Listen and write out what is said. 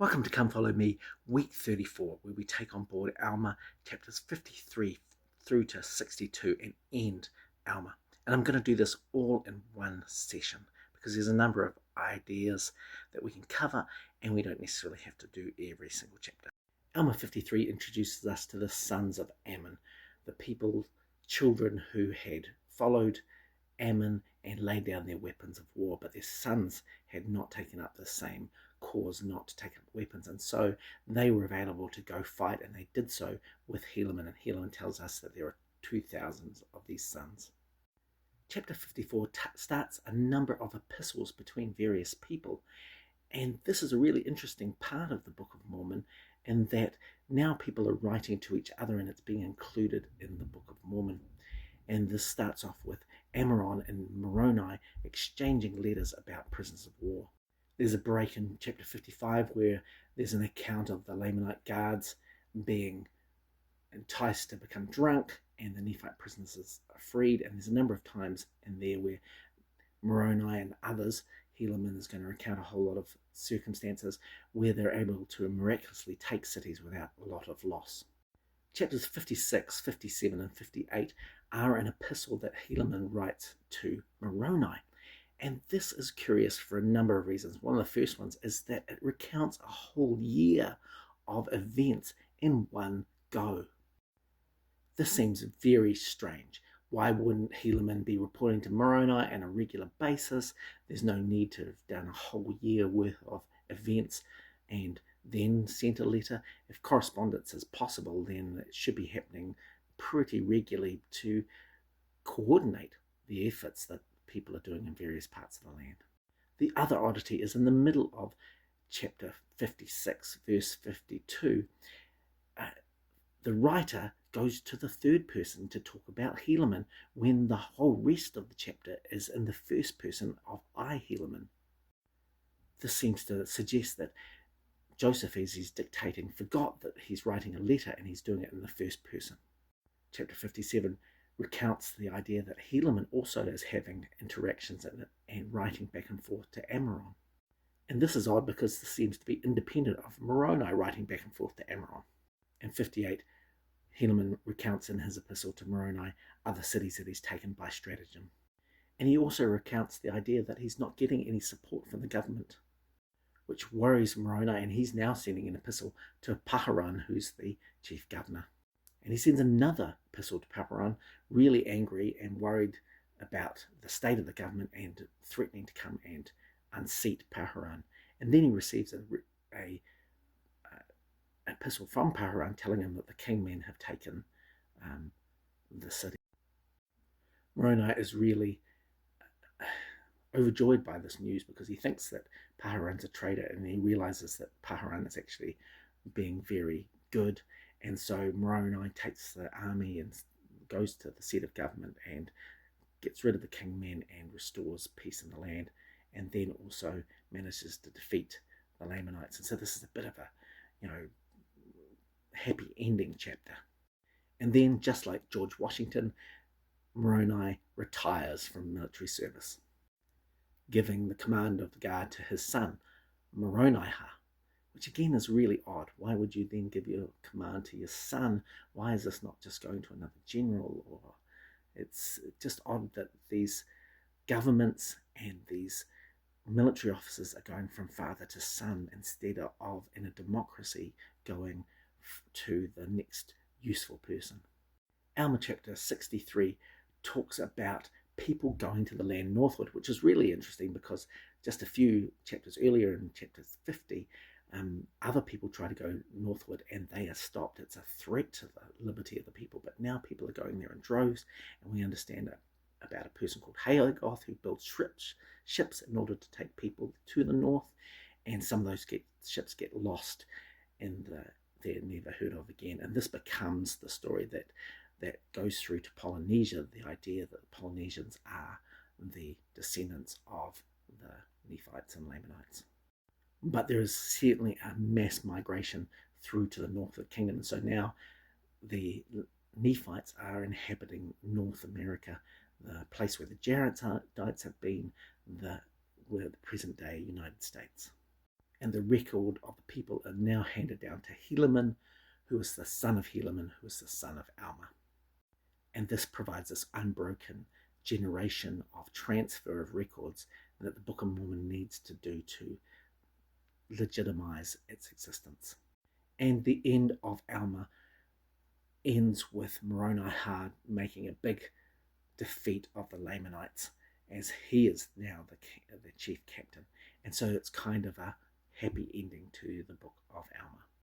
Welcome to Come Follow Me, week 34, where we take on board Alma, chapters 53 through to 62, and end Alma. And I'm going to do this all in one session because there's a number of ideas that we can cover, and we don't necessarily have to do every single chapter. Alma 53 introduces us to the sons of Ammon, the people, children who had followed Ammon and laid down their weapons of war, but their sons had not taken up the same cause, not to take up weapons, and so they were available to go fight, and they did so with Helaman, and Helaman tells us that there are 2,000 of these sons. Chapter 54 starts a number of epistles between various people, and this is a really interesting part of the Book of Mormon, in that now people are writing to each other, and it's being included in the Book of Mormon. And this starts off with Amram and Moroni exchanging letters about prisoners of war. There's a break in chapter 55 where there's an account of the Lamanite guards being enticed to become drunk, and the Nephite prisoners are freed. And there's a number of times in there where Moroni and others, Helaman is going to recount a whole lot of circumstances where they're able to miraculously take cities without a lot of loss. Chapters 56, 57, and 58 are an epistle that Helaman writes to Moroni. And this is curious for a number of reasons. One of the first ones is that it recounts a whole year of events in one go. This seems very strange. Why wouldn't Helaman be reporting to Moroni on a regular basis? There's no need to have done a whole year worth of events and then sent a letter. If correspondence is possible, then it should be happening pretty regularly to coordinate the efforts that people are doing in various parts of the land. The other oddity is in the middle of chapter 56, verse 52, the writer goes to the third person to talk about Helaman when the whole rest of the chapter is in the first person of I, Helaman. This seems to suggest that Joseph, as he's dictating, forgot that he's writing a letter and he's doing it in the first person. Chapter 57 recounts the idea that Helaman also is having interactions in it and writing back and forth to Amram. And this is odd because this seems to be independent of Moroni writing back and forth to Amram. In 58, Helaman recounts in his epistle to Moroni other cities that he's taken by stratagem. And he also recounts the idea that he's not getting any support from the government, which worries Moroni, and he's now sending an epistle to Paharan, who's the chief governor. And he sends another epistle to Paharan, really angry and worried about the state of the government and threatening to come and unseat Paharan. And then he receives a epistle from Paharan telling him that the kingmen have taken the city. Moroni is really overjoyed by this news because he thinks that Paharan's a traitor, and he realizes that Paharan is actually being very good. And so Moroni takes the army and goes to the seat of government and gets rid of the kingmen and restores peace in the land, and then also manages to defeat the Lamanites. And so this is a bit of a, happy ending chapter. And then, just like George Washington, Moroni retires from military service, giving the command of the guard to his son, Moroniha, which again is really odd. Why would you then give your command to your son? Why is this not just going to another general? Or it's just odd that these governments and these military officers are going from father to son instead of, in a democracy, going to the next useful person. Alma chapter 63 talks about people going to the land northward, which is really interesting because just a few chapters earlier, in chapter 50, other people try to go northward and they are stopped. It's a threat to the liberty of the people, but now people are going there in droves, and we understand about a person called Hagoth who builds ships in order to take people to the north, and some of those ships get lost and they're never heard of again. And this becomes the story that goes through to Polynesia, the idea that the Polynesians are the descendants of the Nephites and Lamanites. But there is certainly a mass migration through to the north of the kingdom, and so now the Nephites are inhabiting North America, the place where the Jaredites have been, where the present-day United States. and the record of the people are now handed down to Helaman, who is the son of Helaman, who is the son of Alma. And this provides this unbroken generation of transfer of records that the Book of Mormon needs to do to legitimize its existence. And the end of Alma ends with Moroni Hard making a big defeat of the Lamanites, as he is now the chief captain. And so it's kind of a happy ending to the Book of Alma.